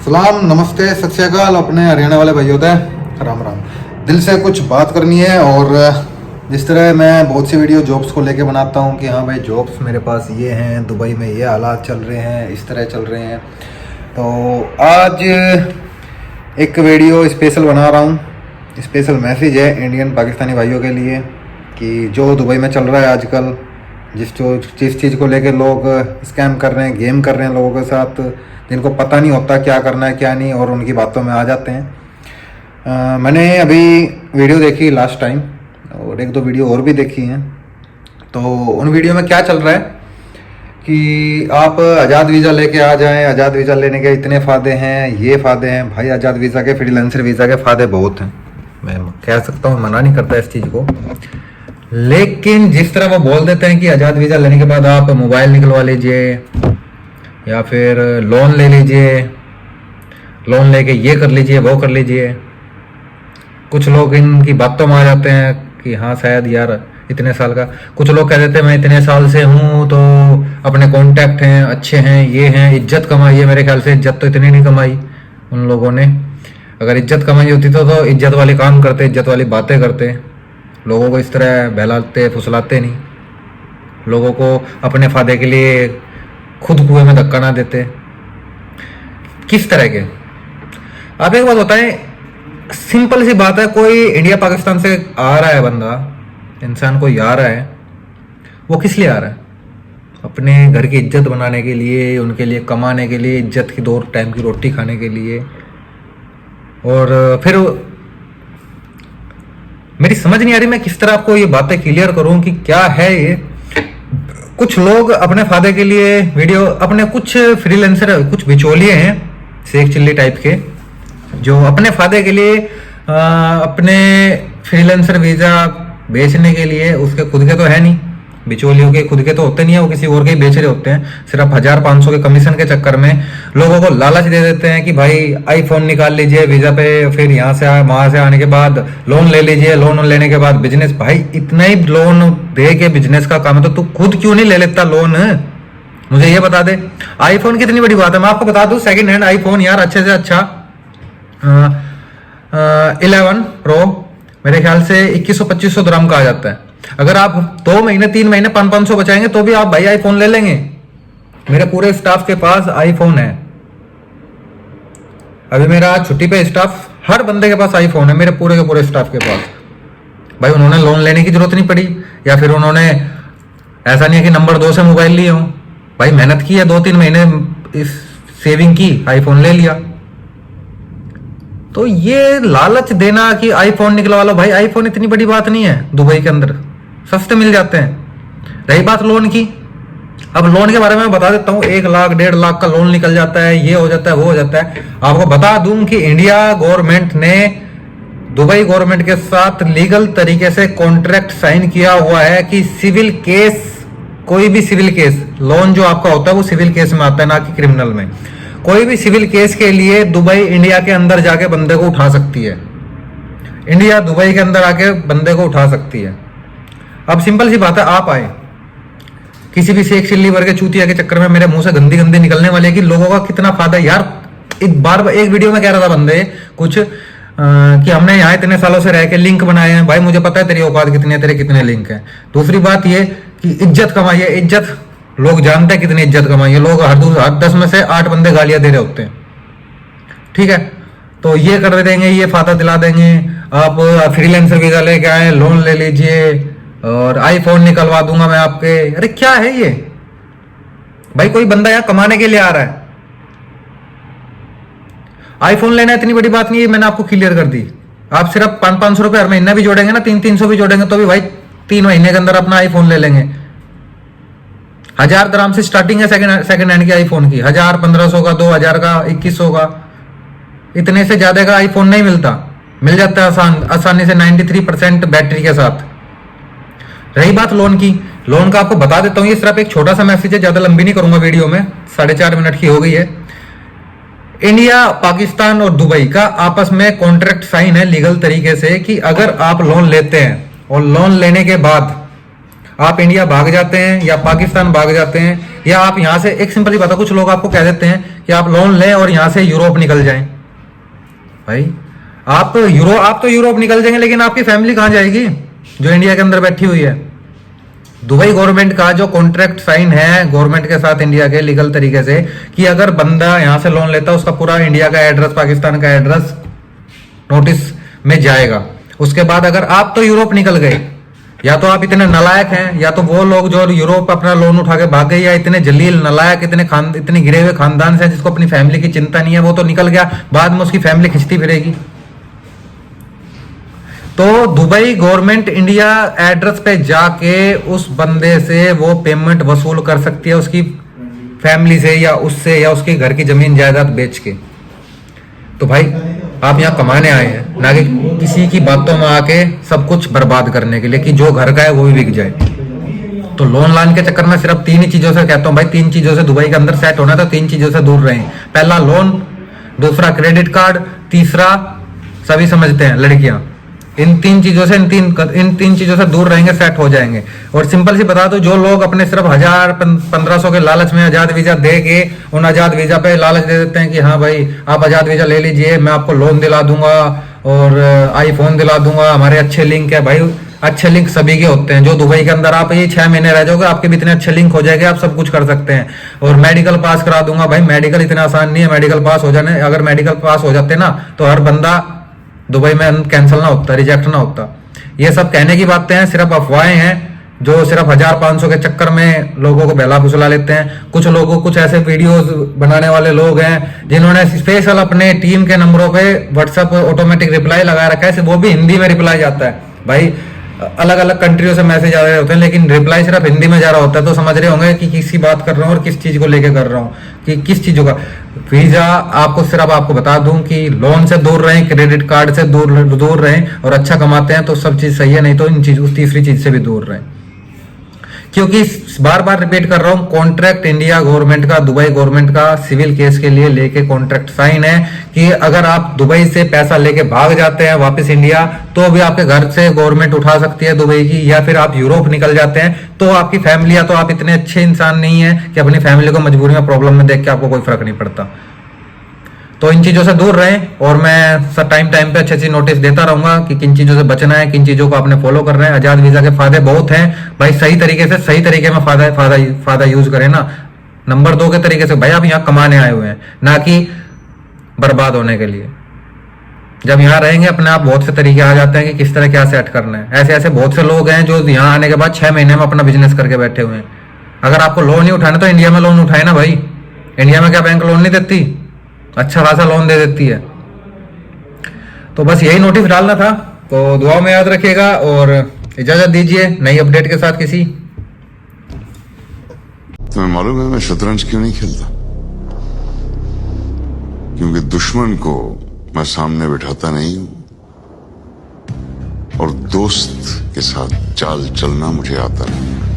सलाम, नमस्ते, सत श्री अकाल अपने हरियाणा वाले भाई होते हैं। राम राम। दिल से कुछ बात करनी है। और जिस तरह मैं बहुत सी वीडियो जॉब्स को लेके बनाता हूँ कि हाँ भाई जॉब्स मेरे पास ये हैं, दुबई में ये हालात चल रहे हैं, इस तरह चल रहे हैं, तो आज एक वीडियो स्पेशल बना रहा हूँ। स्पेशल मैसेज है इंडियन पाकिस्तानी भाइयों के लिए कि जो दुबई में चल रहा है आजकल, जिस चीज़ को लेके लोग स्कैम कर रहे हैं, गेम कर रहे हैं लोगों के साथ, जिनको पता नहीं होता क्या करना है क्या नहीं, और उनकी बातों में आ जाते हैं। मैंने अभी वीडियो देखी लास्ट टाइम, और एक दो वीडियो और भी देखी हैं। तो उन वीडियो में क्या चल रहा है कि आप आज़ाद वीज़ा लेके आ जाएं, आज़ाद वीज़ा लेने के इतने फ़ायदे हैं, ये फ़ायदे हैं। भाई आज़ाद वीज़ा के, फ्रीलांसर वीज़ा के फ़ायदे बहुत हैं, मैं कह सकता हूँ, मना नहीं करता इस चीज़ को। लेकिन जिस तरह वो बोल देते हैं कि आज़ाद वीज़ा लेने के बाद आप मोबाइल निकलवा लीजिए या फिर लोन ले लीजिए, लोन लेके ये कर लीजिए वो कर लीजिए। कुछ लोग इनकी बातों में आ जाते हैं कि हाँ शायद यार इतने साल का, कुछ लोग कह देते हैं मैं इतने साल से हूँ, तो अपने कॉन्टैक्ट हैं, अच्छे हैं, ये हैं, इज्जत कमाई है। मेरे ख्याल से इज्जत तो इतनी नहीं कमाई उन लोगों ने। अगर इज्जत कमाई होती तो इज्जत वाले काम करते, इज्जत वाली बातें करते, लोगों को इस तरह बहलाते फुसलाते नहीं, लोगों को अपने फायदे के लिए खुद कुएं में धक्का ना देते। किस तरह के, आप एक बात बताएं, सिंपल सी बात है, कोई इंडिया पाकिस्तान से आ रहा है बंदा, इंसान कोई आ रहा है, वो किस लिए आ रहा है? अपने घर की इज्जत बनाने के लिए, उनके लिए कमाने के लिए, इज्जत की 2 टाइम की रोटी खाने के लिए। और फिर मेरी समझ नहीं आ रही मैं किस तरह आपको ये बातें क्लियर करूं कि क्या है ये। कुछ लोग अपने फायदे के लिए वीडियो, अपने कुछ फ्रीलांसर, कुछ बिचौलिए हैं शेख चिल्ली टाइप के, जो अपने फायदे के लिए अपने फ्रीलांसर वीजा बेचने के लिए, उसके खुद के तो है नहीं, बिचौलियों के खुद के तो होते नहीं है, वो किसी और के ही बेच रहे होते हैं। सिर्फ 1000-500 के कमीशन के चक्कर में लोगों को लालच दे देते हैं कि भाई आईफोन निकाल लीजिए वीजा पे, फिर यहाँ से वहां से आने के बाद लोन ले लीजिए, लोन लेने के बाद बिजनेस। भाई इतना ही लोन दे के बिजनेस का काम है, तो तू खुद क्यों नहीं ले लेता लोन? मुझे ये बता दे। आईफोन कितनी बड़ी बात है, मैं आपको बता दूं, सेकेंड हैंड आईफोन यार अच्छे से अच्छा 11 प्रो मेरे ख्याल से 2100-2500 दिरहम का आ जाता है। अगर आप 2 महीने 3 महीने 500-500 बचाएंगे तो भी आप भाई आईफोन ले लेंगे। मेरे पूरे स्टाफ के पास आईफोन है। अभी मेरा छुट्टी पे स्टाफ, हर बंदे के पास आईफोन है, मेरे पूरे के पूरे स्टाफ के पास। भाई उन्होंने लोन लेने की जरूरत नहीं पड़ी, या फिर उन्होंने, ऐसा नहीं है कि नंबर 2 से मोबाइल लिए हो, भाई मेहनत की है, 2-3 महीने इस सेविंग की, आईफोन ले लिया। तो ये लालच देना कि आईफोन निकलवा लो, भाई आईफोन इतनी बड़ी बात नहीं है, दुबई के अंदर सस्ते मिल जाते हैं। रही बात लोन की, अब लोन के बारे में बता देता हूँ। 1 लाख 1.5 लाख का लोन निकल जाता है, ये हो जाता है, वो हो जाता है। आपको बता दूं कि इंडिया गवर्नमेंट ने दुबई गवर्नमेंट के साथ लीगल तरीके से कॉन्ट्रैक्ट साइन किया हुआ है कि सिविल केस, कोई भी सिविल केस, लोन जो आपका होता है वो सिविल केस में आता है, ना कि क्रिमिनल में। कोई भी सिविल केस के लिए दुबई इंडिया के अंदर जाके बंदे को उठा सकती है, इंडिया दुबई के अंदर आके बंदे को उठा सकती है। अब सिंपल सी बात है, आप आए किसी भी शेख चिल्ली वर्ग के चूतिया के चक्कर में, मेरे मुंह से गंदी गंदी निकलने वाले कि लोगों का कितना फायदा यार। एक वीडियो में कह रहा था बंदे कुछ कि हमने यहाँ इतने सालों से रह के लिंक बनाए हैं। भाई मुझे पता है तेरी औकात कितनी है, तेरे कितने लिंक हैं। दूसरी बात ये कि इज्जत कमाई है, इज्जत लोग जानते हैं कितनी इज्जत कमाई है। लोग हर 10 में से 8 बंदे गालियां दे रहे होते हैं, ठीक है, तो ये कर देंगे, ये फायदा दिला देंगे, आप फ्रीलांसर वीजा लेके आए, लोन ले लीजिए और आईफोन निकलवा दूंगा मैं आपके। अरे क्या है ये भाई? कोई बंदा यहाँ कमाने के लिए आ रहा है, आईफोन लेना इतनी बड़ी बात नहीं है, मैंने आपको क्लियर कर दी। आप सिर्फ 500-500 रुपए हर महीना भी जोड़ेंगे ना, 300-300 भी जोड़ेंगे तो भी भाई 3 महीने के अंदर अपना आईफोन ले लेंगे। 1000 दिरहम से स्टार्टिंग है सेकंड हैंड के आईफोन की, 1000, 1500 का, 2000 का, 2100 का, इतने से ज्यादा का आईफोन नहीं मिलता। मिल जाता है आसानी से 93% बैटरी के साथ। रही बात लोन की, लोन का आपको बता देता हूं, ये सिर्फ एक छोटा सा मैसेज है, ज्यादा लंबी नहीं करूंगा वीडियो में, 4.5 मिनट की हो गई है। इंडिया, पाकिस्तान और दुबई का आपस में कॉन्ट्रैक्ट साइन है लीगल तरीके से कि अगर आप लोन लेते हैं और लोन लेने के बाद आप इंडिया भाग जाते हैं या पाकिस्तान भाग जाते हैं, या आप यहाँ से, एक सिंपल ही बात है, कुछ लोग आपको कह देते हैं कि आप लोन लें और यहाँ से यूरोप निकल जाएं। भाई आप तो यूरोप निकल जाएंगे, लेकिन आपकी फैमिली कहाँ जाएगी जो इंडिया के अंदर बैठी हुई है? दुबई गवर्नमेंट का जो कॉन्ट्रैक्ट साइन है गवर्नमेंट के साथ इंडिया के लीगल तरीके से, कि अगर बंदा यहां से लोन लेता है उसका पूरा इंडिया का एड्रेस, पाकिस्तान का एड्रेस नोटिस में जाएगा। उसके बाद अगर आप तो यूरोप निकल गए, या तो आप इतने नलायक हैं, या तो वो लोग जो यूरोप अपना लोन उठा के भाग गए, या इतने जलील नलायक, इतने गिरे हुए खानदान से जिसको अपनी फैमिली की चिंता नहीं है, वो तो निकल गया, बाद में उसकी फैमिली खिंचती फिरेगी। तो दुबई गवर्नमेंट इंडिया एड्रेस पे जाके उस बंदे से वो पेमेंट वसूल कर सकती है, उसकी फैमिली से या उससे, या उसके घर की जमीन जायदाद बेच के। तो भाई आप यहाँ कमाने आए हैं, ना कि किसी की बातों में आके सब कुछ बर्बाद करने के लिए, कि जो घर का है वो भी बिक जाए। तो लोन लान के चक्कर में सिर्फ 3 ही चीजों से कहता हूँ भाई, 3 चीजों से दुबई के अंदर सेट होना है तो 3 चीजों से दूर रहें। पहला लोन, दूसरा क्रेडिट कार्ड, तीसरा सभी समझते हैं लड़कियां। इन तीन चीजों से दूर रहेंगे, सेट हो जाएंगे। और सिंपल सी बता दो, जो लोग अपने सिर्फ 1000-1500 के लालच में आजाद वीजा दे के उन आजाद वीजा पे लालच दे देते हैं कि हाँ भाई आप आजाद वीजा ले लीजिए, मैं आपको लोन दिला दूंगा और आईफोन दिला दूंगा, हमारे अच्छे लिंक है। भाई अच्छे लिंक सभी के होते हैं। जो दुबई के अंदर आप ये 6 महीने रह जाओगे, आपके भी इतने अच्छे लिंक हो जाएंगे, आप सब कुछ कर सकते हैं। और मेडिकल पास करा दूंगा, भाई मेडिकल इतना आसान नहीं है मेडिकल पास हो जाने। अगर मेडिकल पास हो जाते ना तो हर बंदा दुबई में कैंसिल ना होता, रिजेक्ट ना होता। ये सब कहने की बातें हैं, सिर्फ अफवाहें हैं जो सिर्फ 1500 के चक्कर में लोगों को बहला फुसला लेते हैं। कुछ लोगों, कुछ ऐसे वीडियोस बनाने वाले लोग हैं जिन्होंने स्पेशल अपने टीम के नंबरों पे व्हाट्सएप ऑटोमेटिक रिप्लाई लगा रखा है, वो भी हिंदी में रिप्लाई जाता है। भाई अलग अलग कंट्रियों से मैसेज आ रहे होते हैं, लेकिन रिप्लाई सिर्फ हिंदी में जा रहा होता है। तो समझ रहे होंगे कि किसकी बात कर रहा हूँ और किस चीज को लेके कर रहा हूँ, कि किस चीजों का वीजा। आपको बता दूं कि लोन से दूर रहें, क्रेडिट कार्ड से दूर रहें, और अच्छा कमाते हैं तो सब चीज सही है, नहीं तो इन चीज, उस तीसरी चीज से भी दूर रहें। क्योंकि बार बार रिपीट कर रहा हूं, कॉन्ट्रैक्ट इंडिया गवर्नमेंट का, दुबई गवर्नमेंट का सिविल केस के लिए लेके कॉन्ट्रैक्ट साइन है कि अगर आप दुबई से पैसा लेके भाग जाते हैं वापस इंडिया, तो भी आपके घर से गवर्नमेंट उठा सकती है दुबई की। या फिर आप यूरोप निकल जाते हैं तो आपकी फैमिली, या तो आप इतने अच्छे इंसान नहीं है कि अपनी फैमिली को मजबूरी में, प्रॉब्लम में देख के आपको कोई फर्क नहीं पड़ता। तो इन चीजों से दूर रहें, और मैं टाइम पे अच्छी नोटिस देता रहूंगा कि किन चीजों से बचना है, किन चीजों को आपने फॉलो करना है। आजाद वीजा के फायदे बहुत हैं भाई, सही तरीके में फायदा यूज करें ना। नंबर 2 के तरीके से, भाई आप यहाँ कमाने आए हुए हैं, ना कि बर्बाद होने के लिए। जब यहाँ रहेंगे अपने आप बहुत से तरीके आ जाते हैं कि किस तरह क्या सेट करना है। ऐसे बहुत से लोग हैं जो यहाँ आने के बाद 6 महीने में अपना बिजनेस करके बैठे हुए हैं। अगर आपको लोन ही उठाना तो इंडिया में लोन उठाए ना भाई। इंडिया में क्या बैंक लोन नहीं देती? अच्छा खासा लोन दे देती है। तो बस यही नोटिस डालना था, तो दुआ में याद रखिएगा और इजाजत दीजिए नई अपडेट के साथ किसी। तुम्हें मालूम है मैं शतरंज क्यों नहीं खेलता? क्योंकि दुश्मन को मैं सामने बिठाता नहीं हूं, और दोस्त के साथ चाल चलना मुझे आता नहीं।